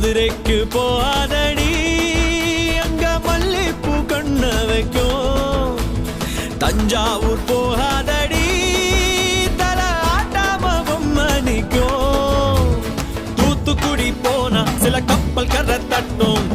மதுரைக்கு போகாதடி, அங்க மல்லிப்பூ கண்ண வைக்கும். தஞ்சாவூர் போகாதடி, தல ஆட்டாம பொம்மணிக்கும். தூத்துக்குடி போனா சில கப்பல் கரை தட்டும்.